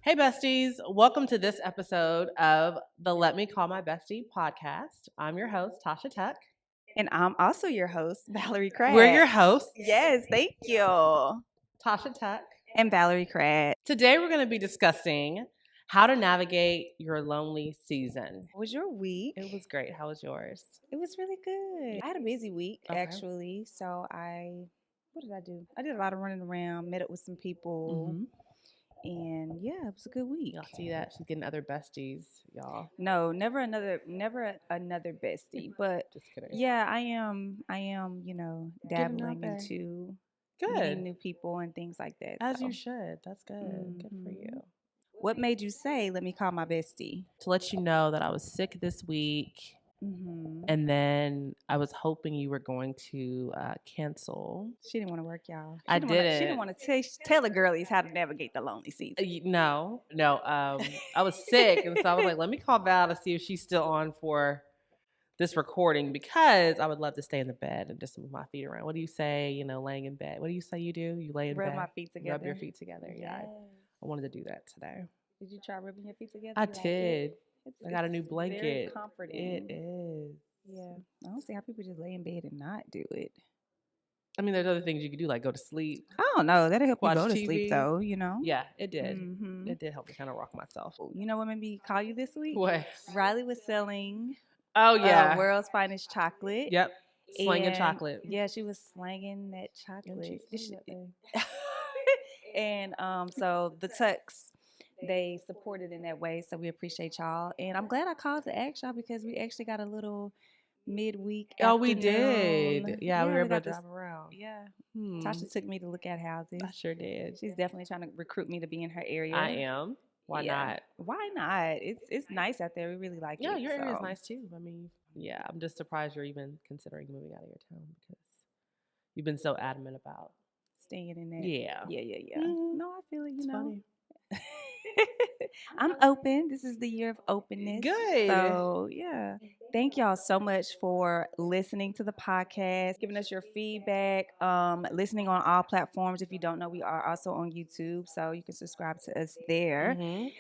Hey, besties. Welcome to this episode of the Let Me Call My Bestie podcast. I'm your host, Tasha Tuck. And I'm also your host, Valerie Craig. We're your hosts, Yes, thank you. Tasha Tuck. And Valerie Craig. Today, we're going to be discussing how to navigate your lonely season. How was your week? It was great. How was yours? It was really good. I had a busy week, Okay. actually. So what did I do? I did a lot of running around, met up with some people. And yeah, it was a good week. Y'all see that? She's getting other besties, y'all. No, never another bestie. But Just kidding. yeah, I am, dabbling there. into Good. meeting new people and things like that. As so. you should. That's good. Good for you. What made you say, let me call my bestie? To let you know that I was sick this week. And then I was hoping you were going to cancel. She didn't want to work, y'all. I didn't. She didn't want to tell the girlies how to navigate the lonely season. No. I was sick, and so I was like, let me call Val to see if she's still on for this recording because I would love to stay in the bed and just move my feet around. What do you say? Laying in bed. What do you say you do? You lay in bed. Rub my feet together. Rub your feet together. Yeah. Yes. I wanted to do that today. Did you try rubbing your feet together? I did. I got a new It's blanket. Very comforting. It is. Yeah. I don't see how people just lay in bed and not do it. I mean, there's other things you could do, like go to sleep. I don't know. That'll help Watch you go to TV. sleep, though, Yeah, it did. Mm-hmm. It did help me kind of rock myself. You know what made me call you this week? What? Riley was selling World's Finest Chocolate. Yep. Slanging chocolate. Yeah, she was slanging that chocolate. And so the Tucks, they supported in that way. So we appreciate y'all. And I'm glad I called to ask y'all because we actually got a little midweek afternoon. We did. Yeah, we were able to drive this, around. Yeah. Tasha took me to look at houses. I sure did. She's definitely trying to recruit me to be in her area. I am. Why not? Why not? It's nice out there. We really like it. Yeah, your area is nice too. I mean, yeah, I'm just surprised you're even considering moving out of your town because you've been so adamant about staying in there. Yeah. Yeah. No, I feel it, it's funny. I'm open. This is the year of openness. Good. So, yeah. Thank y'all so much for listening to the podcast, giving us your feedback, listening on all platforms. If you don't know, we are also on YouTube, so you can subscribe to us there.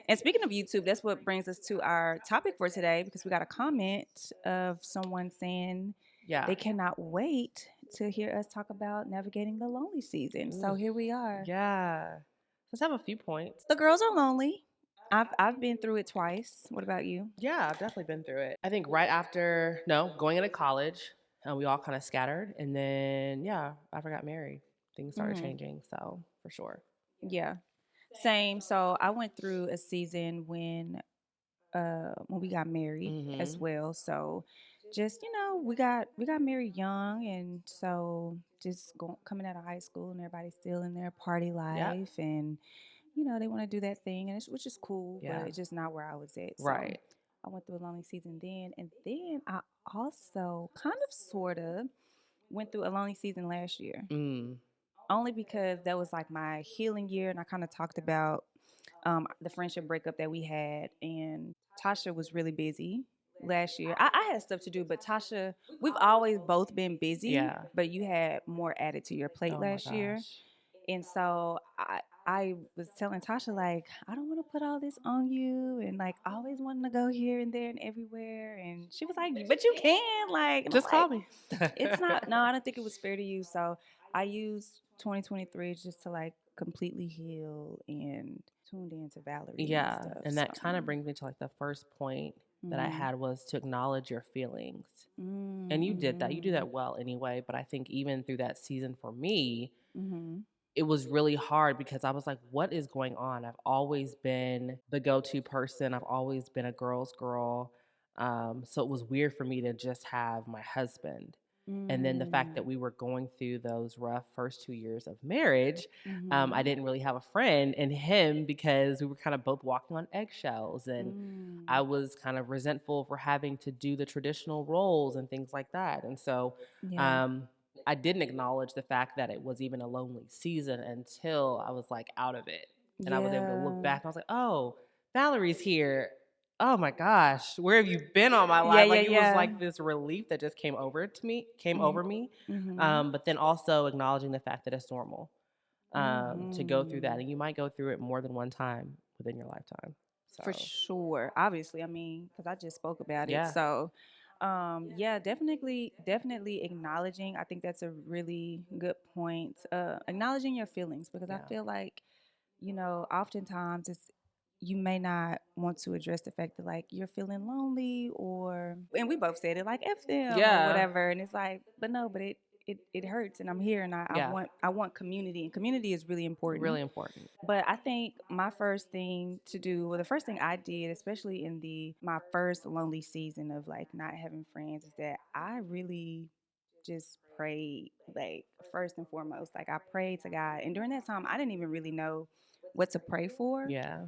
And speaking of YouTube, that's what brings us to our topic for today because we got a comment of someone saying they cannot wait to hear us talk about navigating the lonely season. So here we are. Yeah. Let's have a few points. The girls are lonely. I've been through it twice. What about you? Yeah, I've definitely been through it. I think going into college, we all kind of scattered. And then, after I got married, things started changing. So, for sure. Yeah. Same. So, I went through a season when we got married as well. So, just, we got married young. And so, just coming out of high school and everybody's still in their party life. Yep. And they want to do that thing, and which is cool, but it's just not where I was at. So right. I went through a lonely season then, and then I also kind of sort of went through a lonely season last year. Only because that was like my healing year, and I kind of talked about the friendship breakup that we had, and Tasha was really busy last year. I had stuff to do, but Tasha, we've always both been busy, but you had more added to your plate last year. And so I was telling Tasha, like, I don't want to put all this on you and, like, always wanting to go here and there and everywhere. And she was like, but you can, like. Just call me. It's not, no, I don't think it was fair to you. So I used 2023 just to, like, completely heal and tuned into Valerie. Yeah, and that kind of brings me to, like, the first point that I had was to acknowledge your feelings. And you did that. You do that well anyway. But I think even through that season for me, it was really hard because I was like, what is going on? I've always been the go-to person. I've always been a girl's girl. So it was weird for me to just have my husband. And then the fact that we were going through those rough first 2 years of marriage, I didn't really have a friend in him because we were kind of both walking on eggshells. And I was kind of resentful for having to do the traditional roles and things like that. And so I didn't acknowledge the fact that it was even a lonely season until I was like out of it. And I was able to look back and I was like, oh, Valerie's here. Oh my gosh, where have you been all my life? It was like this relief that just came over me. But then also acknowledging the fact that it's normal to go through that. And you might go through it more than one time within your lifetime. For So sure. Obviously, I mean, because I just spoke about it. yeah, So, yeah, definitely acknowledging. I think that's a really good point. Acknowledging your feelings, because I yeah, feel like, oftentimes it's you may not want to address the fact that like you're feeling lonely, or and we both said it like F them or yeah, whatever, and it's like, but no, but it hurts, and I'm here, and yeah. I want community, and community is really important. Really important. But I think my first thing to do, well, the first thing I did, especially in the my first lonely season of like not having friends, is that I really just prayed, like first and foremost. Like I prayed to God. And during that time I didn't even really know what to pray for. Yeah.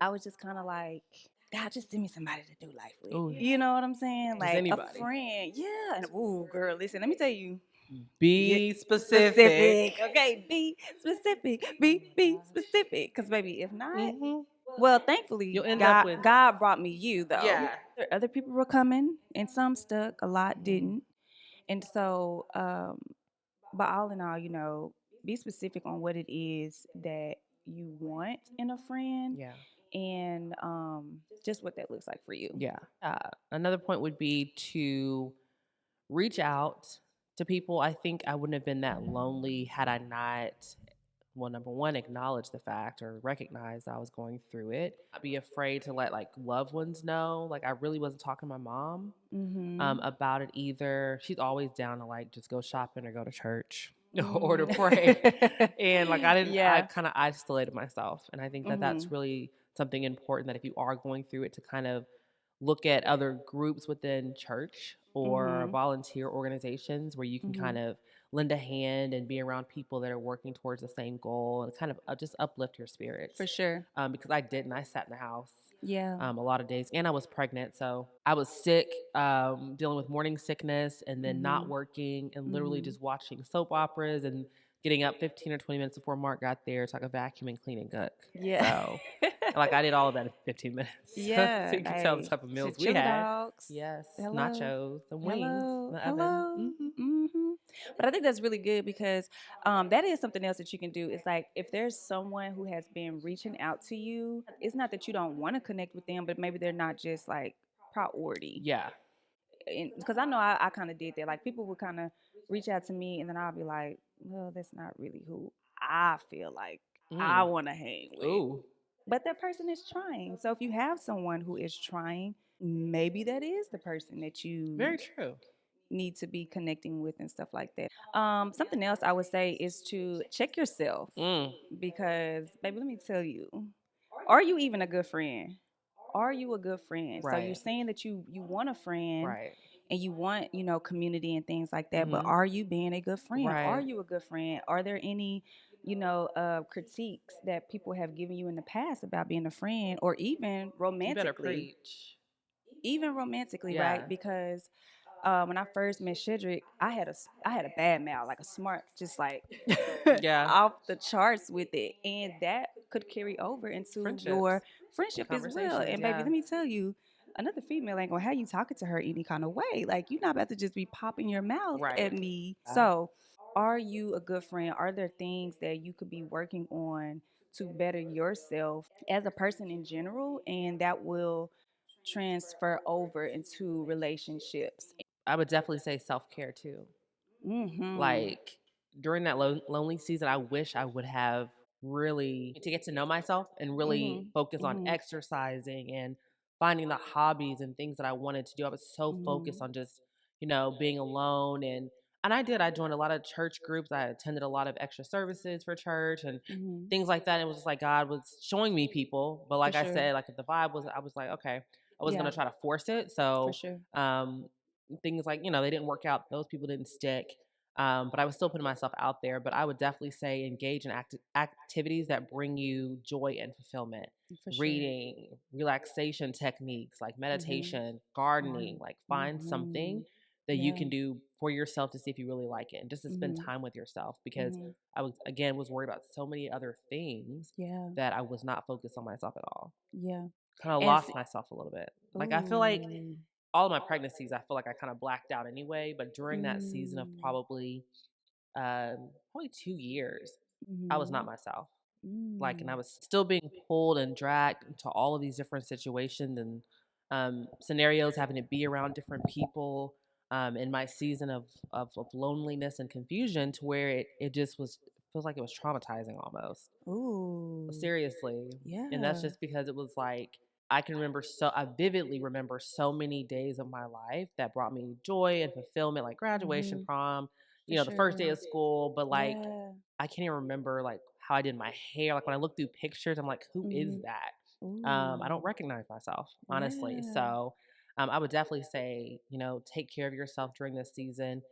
I was just kind of like, God, just send me somebody to do life with. Oh, You know what I'm saying? just Like a anybody. friend. Yeah. And ooh, girl, listen, let me tell you. Yeah, Be specific. specific. Okay, be specific. Be specific. Because baby, if not, Hmm. well, thankfully, You'll end up with God brought me you though. yeah, Other people were coming, and some stuck. A lot mhm, didn't. And so, but all in all, be specific on what it is that you want in a friend, yeah, and just what that looks like for you. yeah. Another point would be to reach out to people. I think I wouldn't have been that lonely had I not, well, number one, acknowledge the fact or recognize I was going through it. I'd be afraid to let like loved ones know. Like I really wasn't talking to my mom Mm-hmm. about it either. She's always down to like just go shopping or go to church or to Mm. pray. And like I Yeah. kind of isolated myself. And I think that Mm-hmm. that's really something important, that if you are going through it, to kind of look at other groups within church or Mm-hmm. volunteer organizations where you can Mm-hmm. kind of lend a hand and be around people that are working towards the same goal, and kind of just uplift your spirits. For sure. Because I didn't. I sat in the house Yeah. a lot of days, and I was pregnant, so I was sick, dealing with morning sickness, and then not Mm-hmm. working, and literally Mm-hmm. just watching soap operas and getting up 15 or 20 minutes before Mark got there so I could vacuum and clean and cook. Yeah. So, like, I did all of that in 15 minutes. So Yeah. you can tell the Like type of the meals we chili had. dogs. Yes, Hello. nachos, the wings, Hello. the oven. Hello. Hmm. Mm-hmm. But I think that's really good, because that is something else that you can do. It's like if there's someone who has been reaching out to you, it's not that you don't want to connect with them, but maybe they're not just like priority. Yeah. Because I know I kind of did that. Like people would kind of reach out to me, and then I'll be like, well, that's not really who I feel like I Mm. want to hang with. Ooh, But that person is trying. So if you have someone who is trying, maybe that is the person that you very true. need to be connecting with and stuff like that. Something else I would say is to check yourself, Mm. because, baby, let me tell you, are you even a good friend? Are you a good friend? So you're Right. saying that you want a friend, Right. and you want, community and things like that, but Hmm. are you being a good friend? Are Right. you a good friend? Are there any, critiques that people have given you in the past about being a friend, or You better preach. even romantically, right? Yeah. Because when I first met Shedrick, I had a bad mouth, like a smart, just like Yeah. off the charts with it, and that could carry over into Friendships, your friendship as well. conversations. And baby, Yeah. let me tell you, another female ain't gonna have you talking to her any kind of way. Like you're not about to just be popping your mouth Right. at me. Yeah. So, are you a good friend? Are there things that you could be working on to better yourself as a person in general, and that will transfer over into relationships? I would definitely say self care too. Mm-hmm. Like during that lonely season, I wish I would have really to get to know myself and really focus Mm-hmm. on Mm-hmm. exercising and finding the hobbies and things that I wanted to do. I was so focused Mm-hmm. on just, being alone, and I did. I joined a lot of church groups. I attended a lot of extra services for church and Mm-hmm. things like that. And it was just like God was showing me people. But For like I sure. said, like if the vibe was, I was like, okay, I wasn't Yeah, gonna try to force it. for So sure. um things like, they didn't work out. Those people didn't stick. But I was still putting myself out there. But I would definitely say engage in activities that bring you joy and fulfillment. For sure. Reading, relaxation techniques like Mm-hmm. meditation, gardening, Mm-hmm. like find something Mm-hmm. that you Yeah. can do for yourself to see if you really like it and just to spend Mm-hmm. time with yourself, because Mm-hmm. I was, again, was worried about so many other things Yeah. that I was not focused on myself at all. Yeah. Kind of And lost myself a little bit. Like I feel like ooh. all of my pregnancies, I feel like I kind of blacked out anyway. But during that season of Mm. probably 2 years, I was Mm-hmm. not myself. Like, and I Mm. was still being pulled and dragged into all of these different situations and scenarios, having to be around different people in my season of loneliness and confusion, to where it just was feels like it was traumatizing almost. Ooh. Seriously. And that's Yeah. just because it was like I vividly remember so many days of my life that brought me joy and fulfillment, like graduation, Mhm. prom, For the first day sure. of school. But like Yeah. I can't even remember like how I did my hair. Like when I look through pictures, I'm like, who is Mhm. that? I don't Ooh. recognize myself, honestly. Yeah. So I would definitely say, take care of yourself during this season.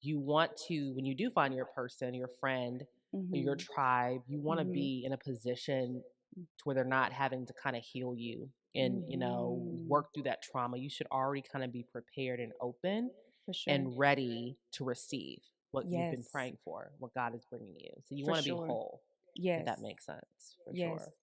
You want to, when you do find your person, your friend, your Mhm. tribe, you want to Mhm. be in a position to where they're not having to kind of heal you and, Mhm. work through that trauma. You should already kind of be prepared and open For sure. and ready to receive what you've been Yes. praying for, what God is bringing you. So you For want to be sure. whole, if Yes. that makes sense, for Yes. sure.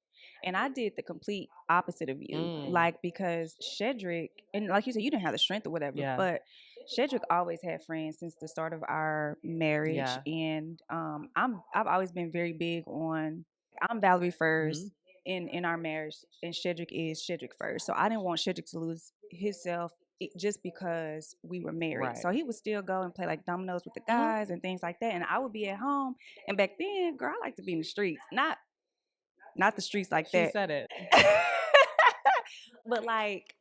And I did the complete opposite of you. Mm, Like, because Shedrick, and like you said, you didn't have the strength or whatever, yeah. but Shedrick always had friends since the start of our marriage. Yeah. And I've always been very big on, I'm Valerie Hmm. first in our marriage, and Shedrick is Shedrick first. So I didn't want Shedrick to lose himself just because we were married. Right. So he would still go and play like dominoes with the Hmm. guys and things like that. And I would be at home. And back then, girl, I like to be in the streets, not the streets like She that. said it. But like,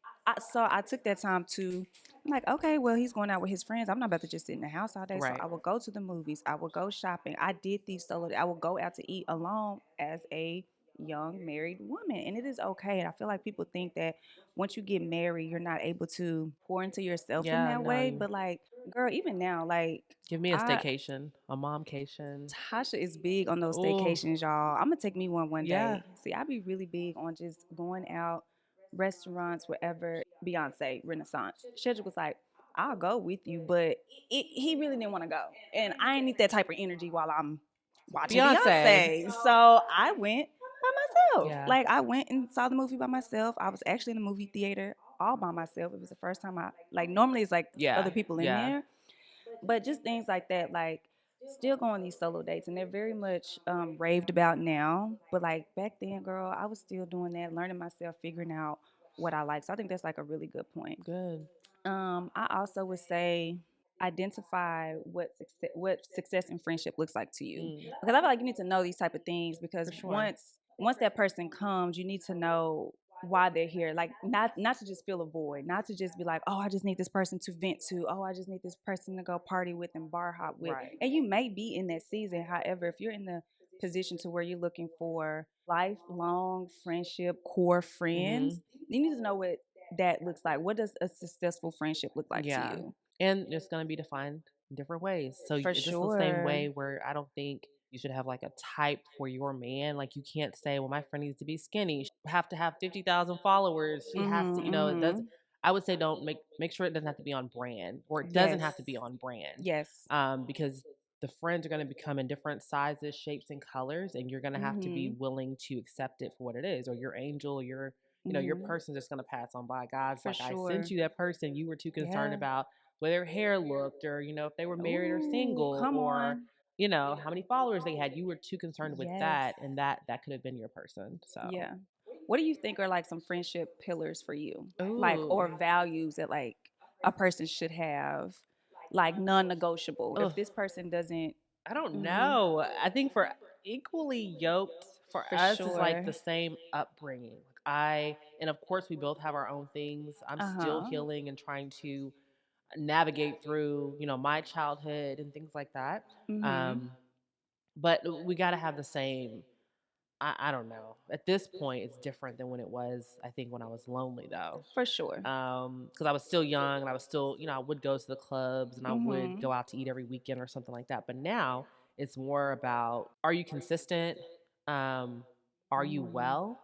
so I took that time to, I'm like, okay, well, he's going out with his friends. I'm not about to just sit in the house all day. So Right. I would go to the movies. I would go shopping. I did these solo. I would go out to eat alone as a young married woman, and it is okay. And I feel like people think that once you get married, you're not able to pour into yourself in Yeah, that no, way. you But like, girl, even now, like, give me a I staycation, a momcation. Tasha is big on those Oh, staycations, y'all. I'm gonna take me one yeah. day. See, I be really big on just going out, restaurants, wherever. Beyonce Renaissance. Shedrick was like, "I'll go with you," but he really didn't want to go, and I ain't need that type of energy while I'm watching Beyonce. Beyonce. So I went by myself. Yeah. Like, I went and saw the movie by myself. I was actually in the movie theater all by myself. It was the first time I, like, normally it's like Yeah. other people in Yeah. there, but just things like that, like still go on these solo dates, and they're very much raved about now. But like back then, girl, I was still doing that, learning myself, figuring out what I like. So I think that's like a really good point. Good. I also would say identify what success and friendship looks like to you, Mm, because I feel like you need to know these type of things, for because sure. once that person comes, you need to know why they're here. Like, not to just fill a void, not to just be like, oh, I just need this person to vent to, oh, I just need this person to go party with and bar hop with. Right. And you may be in that season. However, if you're in the position to where you're looking for lifelong friendship, core Mm-hmm. friends, you need to know what that looks like. What does a successful friendship look like to Yeah. you? And it's going to be defined in different ways. So For just the same sure. way where I don't think you should have like a type for your man. Like you can't say, well, my friend needs to be skinny. She have to have 50,000 followers. She has Mhm. to, it does. Mhm. I would say don't make sure it doesn't have to be on brand, or it doesn't Yes. have to be on brand. Yes. Because the friends are going to become in different sizes, shapes, and colors, and you're going to have to be Mhm. willing to accept it for what it is, or your angel, your Mhm. person just going to pass on by. God's For like, I sent sure. you that person. You were too concerned Yeah. about where their hair looked, or if they were married or Ooh, single, come or on. how many followers they had. You were too concerned with Yes. that, and that could have been your person. So, Yeah. What do you think are like some friendship pillars for you? Like, ooh, or values that like a person should have, like non-negotiable. ugh, If this person doesn't, I don't mhm, know. I think for equally yoked for for us is like sure. the same upbringing. And of course we both have our own things. I'm still Uh-huh. healing and trying to navigate through, my childhood and things like that. Mhm. Um, but we got to have the same. I don't know. At this point, it's different than when it was. I think when I was lonely though, For sure. because I was still young and I was still, I would go to the clubs and I would Mhm. go out to eat every weekend or something like that. But now it's more about, are you consistent? Um, are you Mm. well?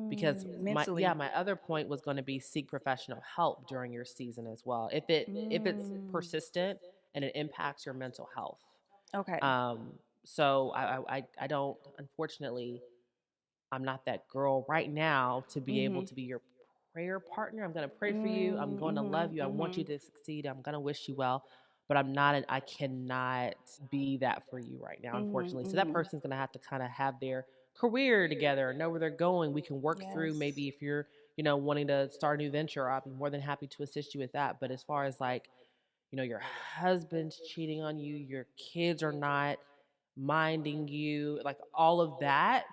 Because Mentally. my other point was going to be seek professional help during your season as well. If it's Mm. persistent and it impacts your mental health. Okay. Um, so I don't, unfortunately, I'm not that girl right now to be able Mhm. to be your prayer partner. I'm going to pray for you. I'm Mm, going to love mhm. you. I want you Mhm. to succeed. I'm going to wish you well. But I cannot be that for you right now, Mhm. unfortunately. So that Mhm. person's going to have to kind of have their career together, know where they're going. We can work through Yes. maybe if you're, wanting to start a new venture, I'll be more than happy to assist you with that. But as far as like, your husband's cheating on you, your kids are not minding you, like all of that,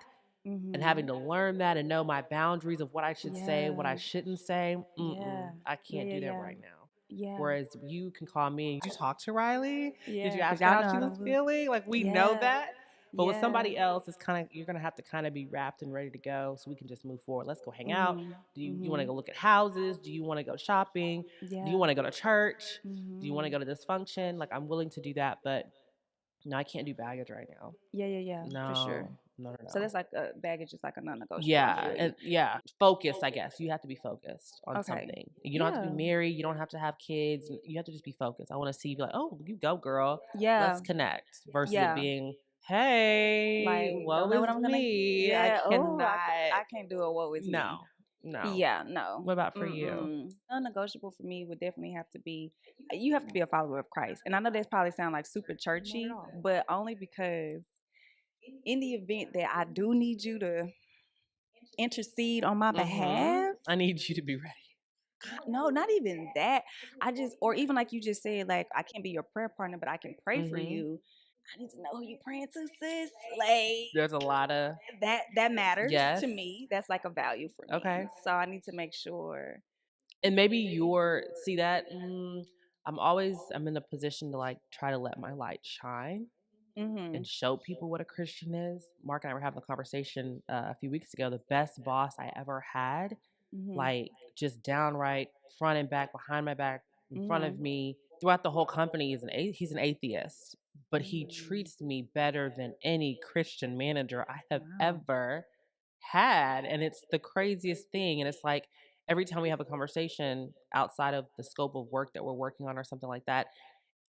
and having Mhm. to learn that and know my boundaries of what I should say, what I Yes. shouldn't say. Yeah. I Yeah, can't yeah, do that yeah. right now. Yeah. Whereas you can call me and you talk to Riley. Did you Yeah, cuz ask her y'all how know she how to was look. feeling? Like we know Yeah. that. But with Yeah. somebody else, it's kind of you're gonna have to kind of be wrapped and ready to go, so we can just move forward. Let's go hang out. Mhm. Do you want to Mhm. go look at houses? Do you want to go shopping? Do you Yeah. want to go to church? Do you want to Mhm. go to this function? Like I'm willing to do that, but no, I can't do baggage right now. Yeah, yeah, yeah, for sure. No, no, no, So no. that's like a baggage is like a non-negotiable. I Yeah, feel you. and yeah, focus, I guess. You have to be focused on Okay. something. You don't have to be Yeah. married, you don't have to have kids. You have to just be focused. I want to see you be like, "Oh, you go, girl. Let's Yeah. connect." Versus it Yeah. being, "Hey, Like, don't woe know what is I'm gonna. me. I Yeah. Oh, cannot." I can't do it. What with me? No. No. Yeah. No. What about for you? Mm-mm. Non-negotiable for me would definitely have to be. You have to be a follower of Christ, and I know this probably sound like super Not at churchy, all. but only because in the event that I do need you to intercede on my behalf. I need you to be ready. No, not even that. I just, or even like you just said, like I can't be your prayer partner, but I can pray for Mhm. you. I need to know who you praying to, sis. Like There's a lot of that matters yes. to me. That's like a value for me. Okay. So I need to make sure. And maybe you're see that I'm in a position to like try to let my light shine and Mhm. show people what a Christian is. Mark and I were having a conversation a few weeks ago. The best boss I ever had, Mhm. like just downright front and back, behind my back, in front of Mhm. me, throughout the whole company, he's an atheist, but he Mm. treats me better than any Christian manager I have Wow. ever had, and it's the craziest thing. And it's like every time we have a conversation outside of the scope of work that we're working on or something like that,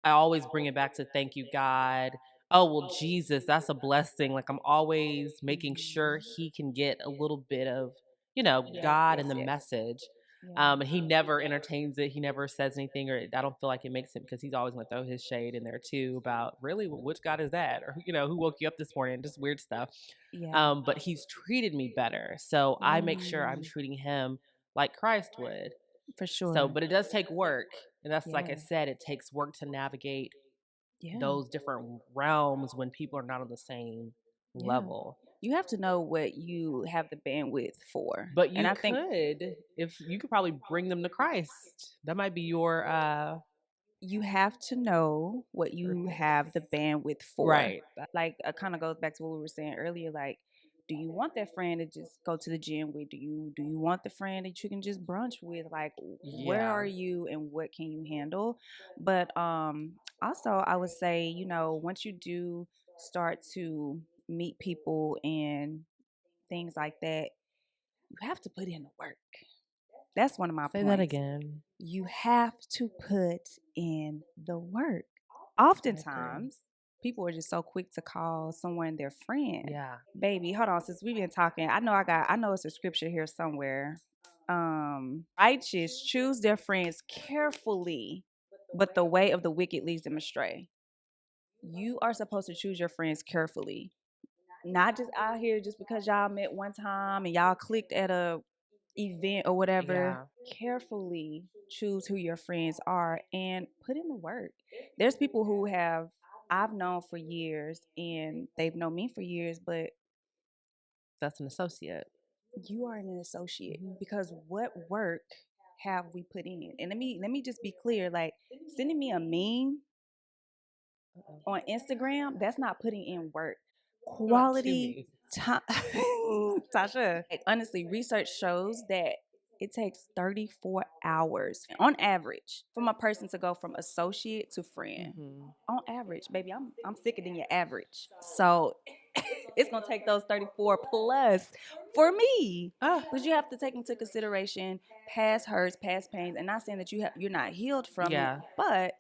I always bring it back to thank you, God. Oh, well, Jesus, that's a blessing. Like I'm always making sure Mhm. he can get a little bit of, Yes. God Yes. and the Yes. message. Yeah. And he never entertains it. He never says anything, or I don't feel like it makes it because he's always going to throw his shade in there too about really which God is that, or who woke you up this morning, just weird stuff. Yeah. But he's treated me better, so I make sure I'm Mm. treating him like Christ would. For So, sure. but it does take work. And that's like I Yeah. said, it takes work to navigate Yeah. those different realms when people are not on the same Yeah. level. You have to know what you have the bandwidth for. But And you I think could, if you could probably bring them to Christ. That might be your you have to know what you have the bandwidth for. right. Like, it kind of goes back to what we were saying earlier. Like, do you want that friend to just go to the gym with? Do you want the friend that you can just brunch with? Like, where Yeah. are you and what can you handle? But also I would say, once you do start to meet people and things like that, you have to put in the work. That's one of my Say that points. again. You have to put in the work. I agree. Oftentimes, people are just so quick to call someone their friend. Yeah. Baby, hold on, since we've been talking, I know it's a scripture here somewhere. Righteous choose their friends carefully, but the way of the wicked leads them astray. You are supposed to choose your friends carefully, not just out here just because y'all met one time and y'all clicked at a event or whatever. Yeah. Carefully choose who your friends are and put in the work. There's people who I've known for years and they've known me for years, but That's an associate. you are an associate Hmm. because what work have we put in? And let me just be clear, like sending me a meme on Instagram, that's not putting in work. Not to Quality me. time. Tasha, like, honestly, research shows that it takes 34 hours on average from a person to go from associate to friend. Hmm. On average, baby, I'm sicker than your average. So it's gonna take those 34 plus for me. Ah, But you have to take into consideration past hurts, past pains, and not saying that you're not healed from it, yeah. but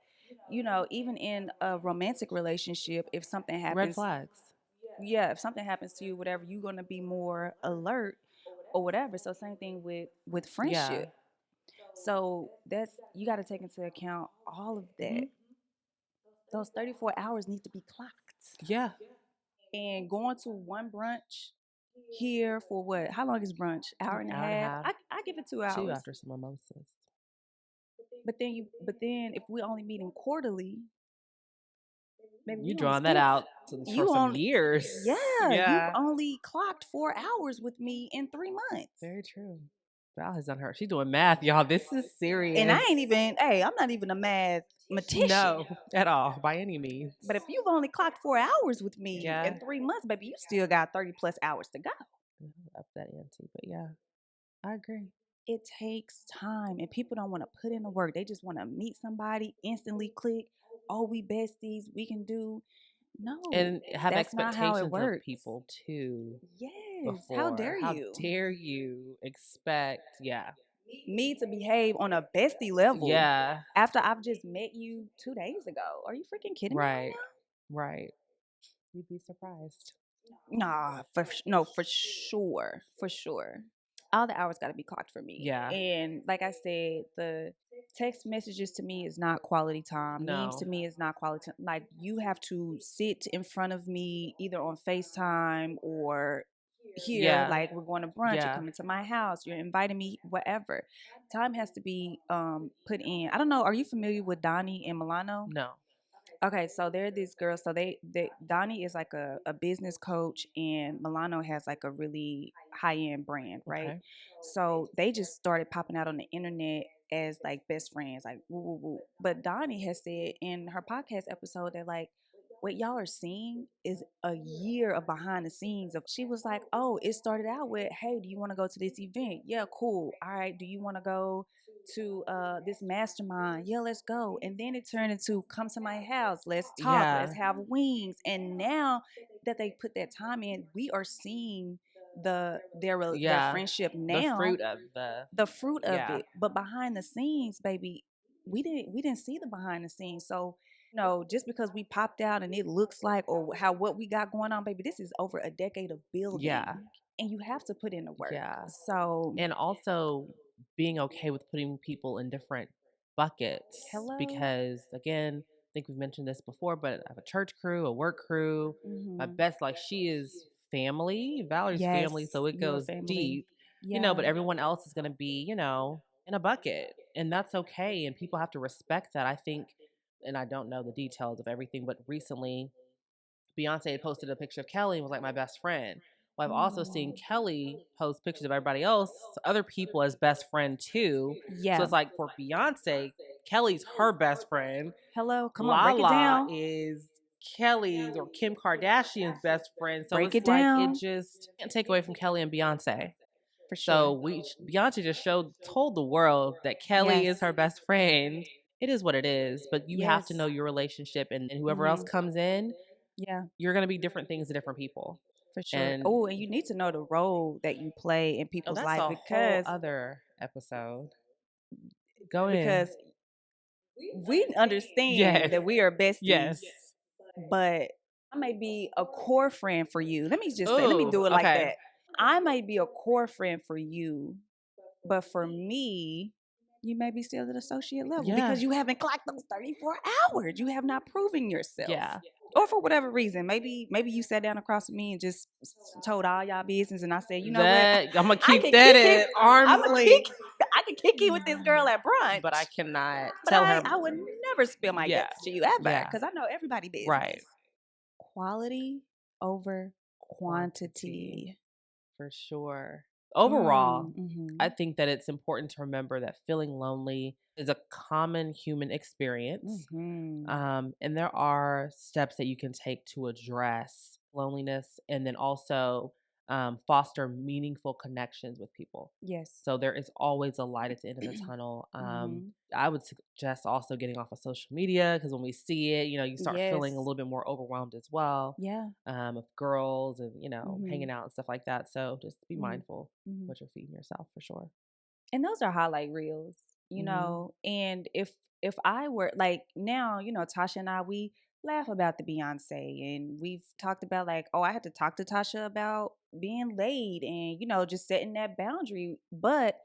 even in a romantic relationship, if something Red happens, flags. yeah, if something happens to you, whatever, you're gonna be more alert or whatever. So same thing with Yeah. friendship. So that's you got to take into account all of that. Hmm. Those 34 hours need to be clocked. Yeah. And going to one brunch here for what? How long is brunch? Hour and a Hour and a half. half, I give it 2 two hours. after some mimosas. But then if we only meeting quarterly, maybe You we only drawing that spent out for you some on years. yeah, you've Yeah. only clocked 4 hours with me in 3 months. Very true. Val has done her. She's doing math, y'all. This is And I serious. ain't even, hey, I'm not even a mathematician. No, at all, by any means. But if you've only clocked 4 hours with me Yeah. in 3 months, baby, you still got 30 plus hours to go. Up that ante, but yeah, I agree. It takes time, and people don't want to put in the work. They just want to meet somebody, instantly click. Oh, we besties, we can do. No, And have that's not how it expectations of works. people too. Yes, how Before, dare how you? dare you expect? Yeah, Me to behave on a bestie level yeah, after I've just met you 2 days ago. Are you freaking kidding me right right. You'd be surprised. now? Nah, no, for sure, for sure. All the hours got to be clocked for me. Yeah. And like I said, the text messages to me is not quality time. Memes No. to me is not quality time. Like, you have to sit in front of me either on FaceTime or here, Yeah. like we're going to brunch, you're Yeah. coming to my house, you're inviting me, whatever. Time has to be put in. I don't know. Are you familiar with Donnie and Milano? No. Okay, so they're these girls. So they Donnie is like a business coach, and Milano has like a really high end brand, right? Okay. So they just started popping out on the internet as like best friends, like woo woo woo. But Donnie has said in her podcast episode that like what y'all are seeing is a year of behind the scenes of she was like, oh, it started out with, hey, do you want to go to this event? Yeah, cool. All right, do you want to go to this mastermind? Yeah, let's go. And then it turned into come to my house, let's talk, Yeah. let's have wings. And now that they put that time in, we are seeing their friendship now, the fruit of of it. But behind the scenes, baby, we didn't see the behind the scenes. So just because we popped out and it looks like, or how what we got going on, baby, this is over a decade of building. Yeah. And you have to put in the work. Yeah. So And also being okay with putting people in different buckets. Hello? Because again, I think we've mentioned this before, but I have a church crew, a work crew. My best, like, she is family, Valerie's family, so it you a goes family. deep. But everyone else is going to be, in a bucket, and that's okay. And people have to respect that, I think. And I don't know the details of everything, but recently Beyonce posted a picture of Kelly and was like my best friend. Well, I've also seen Kelly post pictures of everybody else, other people, as best friend too. Yeah. So it's like for Beyonce, Kelly's her best friend. Hello, come on, break it Lala down. is Kelly's or Kim Kardashian's best friend. So Break it's it like down. it just can't take away from Kelly and Beyonce. For So sure. Beyonce just told the world that Kelly is her best friend. It is what it is, but you have to know your relationship, and whoever else comes in, Yeah, you're going to be different things to different people. for sure. And Oh, and you need to know the role that you play in people's that's life a whole other episode. Go in. because we understand Yes. that we are besties, Yes. but I may be a core friend for you. Let me just say, let me Ooh, do it like okay. that. I might be a core friend for you, but for me, you may be still at associate level Yeah. because you haven't clocked those 34 hours. You have not proven yourself. Yeah. Or for whatever reason, maybe you sat down across from me and just told all y'all business, and I said, you know what, I'm gonna I keep can that kick it. at arm's length. I can kick it with this girl at brunch, But I cannot but tell her. I would never spill my Yeah. guts to you ever Yeah. because I know everybody business. Right. Quality over quantity. For sure. Overall, I think that it's important to remember that feeling lonely is a common human experience. And there are steps that you can take to address loneliness and then also foster meaningful connections with people. Yes. So there is always a light at the end of the tunnel. I would suggest also getting off of social media, because when we see it, you start feeling a little bit more overwhelmed as well. Yeah. Of girls and, hanging out and stuff like that. So just be mindful what you're feeding yourself, for sure. And those are highlight reels, and if I were like now, Tasha and I, we laugh about the Beyonce, and we've talked about like, oh, I had to talk to Tasha about being late and, just setting that boundary. But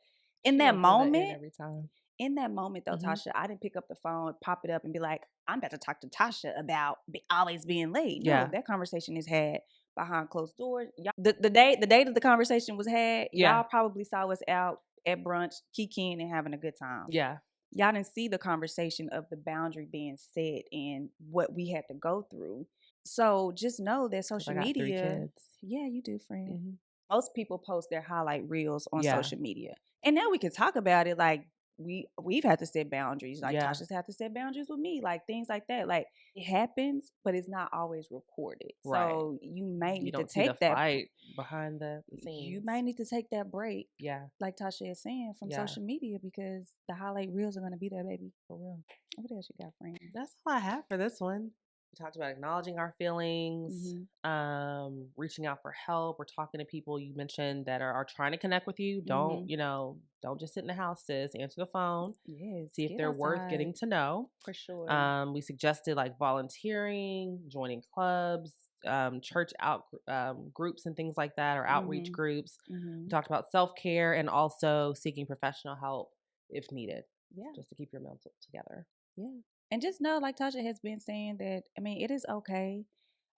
in that moment, every time. in that moment though, Tasha, I didn't pick up the phone, pop it up and be like, I'm about to talk to Tasha about always being late. Yeah. No, that conversation is had behind closed doors. The day that the conversation was had, y'all probably saw us out at brunch, kikiing and having a good time. Yeah. Y'all didn't see the conversation of the boundary being set and what we had to go through. So just know that social media. 3 kids. Yeah, you do, friend. Mm-hmm. Most people post their highlight reels on social media, and now we can talk about it. Like we've had to set boundaries. Like Tasha's had to set boundaries with me. Like things like that. Like it happens, but it's not always recorded. Right. So you might need to take that fight behind the scenes. You might need to take that break. Yeah, like Tasha is saying, from social media, because the highlight reels are going to be there, baby. For real. What else you got, friend? That's all I have for this one. We talked about acknowledging our feelings, reaching out for help. We're talking to people you mentioned that are trying to connect with you. Don't, don't just sit in the house, sis. Answer the phone. Yes. See if they're worth getting to know. For sure. We suggested like volunteering, joining clubs, church out groups and things like that, or outreach groups. We talked about self-care and also seeking professional help if needed. Yeah. Just to keep your mental together. Yeah. And just know, like Tasha has been saying, that it is okay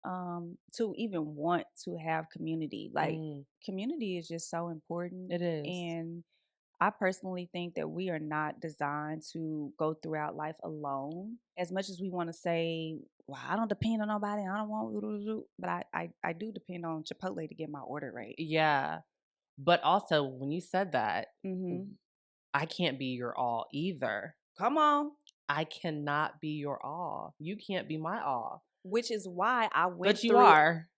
to even want to have community. Like community is just so important. It is. And I personally think that we are not designed to go throughout life alone. As much as we want to say, well, I don't depend on nobody, I don't want, but I do depend on Chipotle to get my order right. Yeah. But also, when you said that, I can't be your all either. Come on. I cannot be your all. You can't be my all. Which is why I went But you are.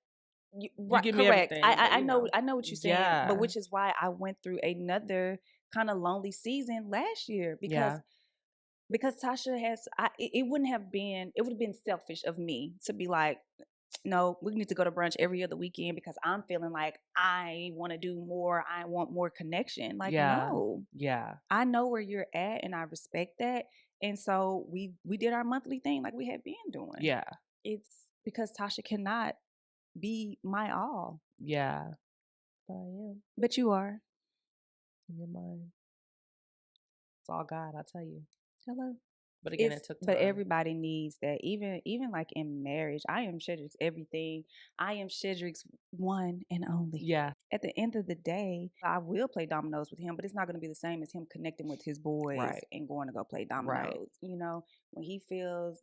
Right, correct. I know what you're saying, but which is why I went through another kind of lonely season last year, because Tasha has it would have been selfish of me to be like, no, we need to go to brunch every other weekend because I'm feeling like I want to do more. I want more connection. Like, no. Yeah. I know where you're at and I respect that. And so we did our monthly thing like we had been doing. Yeah. It's because Tasha cannot be my all. Yeah. But I am. But you are. You're mine. It's all God, I'll tell you. Hello. But again, it took time. But everybody needs that. Even like in marriage, I am Shedrick's everything. I am Shedrick's one and only. Yeah. At the end of the day, I will play dominoes with him, but it's not going to be the same as him connecting with his boys and going to go play dominoes. Right. When he's feeling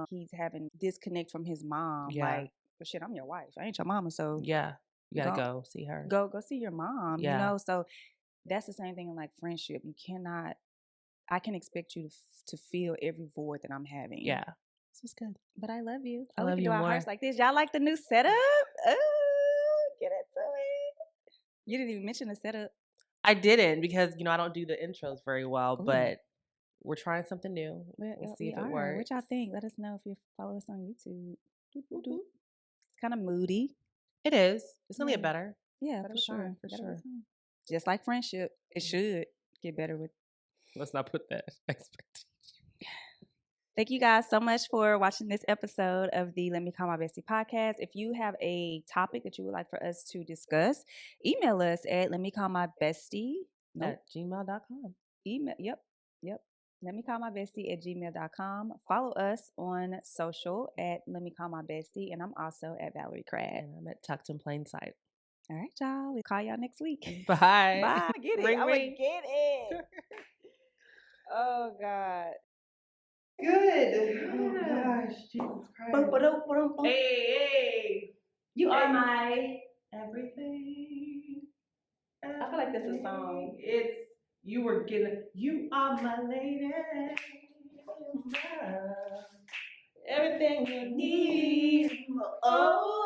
he's having disconnect from his mom. Yeah. Like, well, shit, I'm your wife. I ain't your mama, so yeah, you gotta go see her. Go see your mom. Yeah. So that's the same thing in like friendship. I can expect you to fill every void that I'm having. Yeah. This is good. But I love you. I love you more. Our hearts like this. Y'all like the new setup? Oh, get into it. You didn't even mention the setup. I didn't because, I don't do the intros very well, but we're trying something new. We'll see if it works. What y'all think? Let us know if you follow us on YouTube. It's kind of moody. It is. It's going to get better. Yeah, for sure. Just like friendship, it should get better with. Let's not put that expectation. Thank you guys so much for watching this episode of the Let Me Call My Bestie podcast. If you have a topic that you would like for us to discuss, email us at letmecallmybestie at gmail.com. Email, yep. letmecallmybestie@gmail.com. Follow us on social at Let Me Call My Bestie, and I'm also at Valerie Crabb. And I'm at Tucked in Plain Sight. All right, y'all. We'll call y'all next week. Bye. Bye. Get it. I would get it. Oh, God. Good. Oh, gosh. Jesus Christ. Hey. You are my everything. I feel like that's a song. You are my lady. Everything you need. Oh,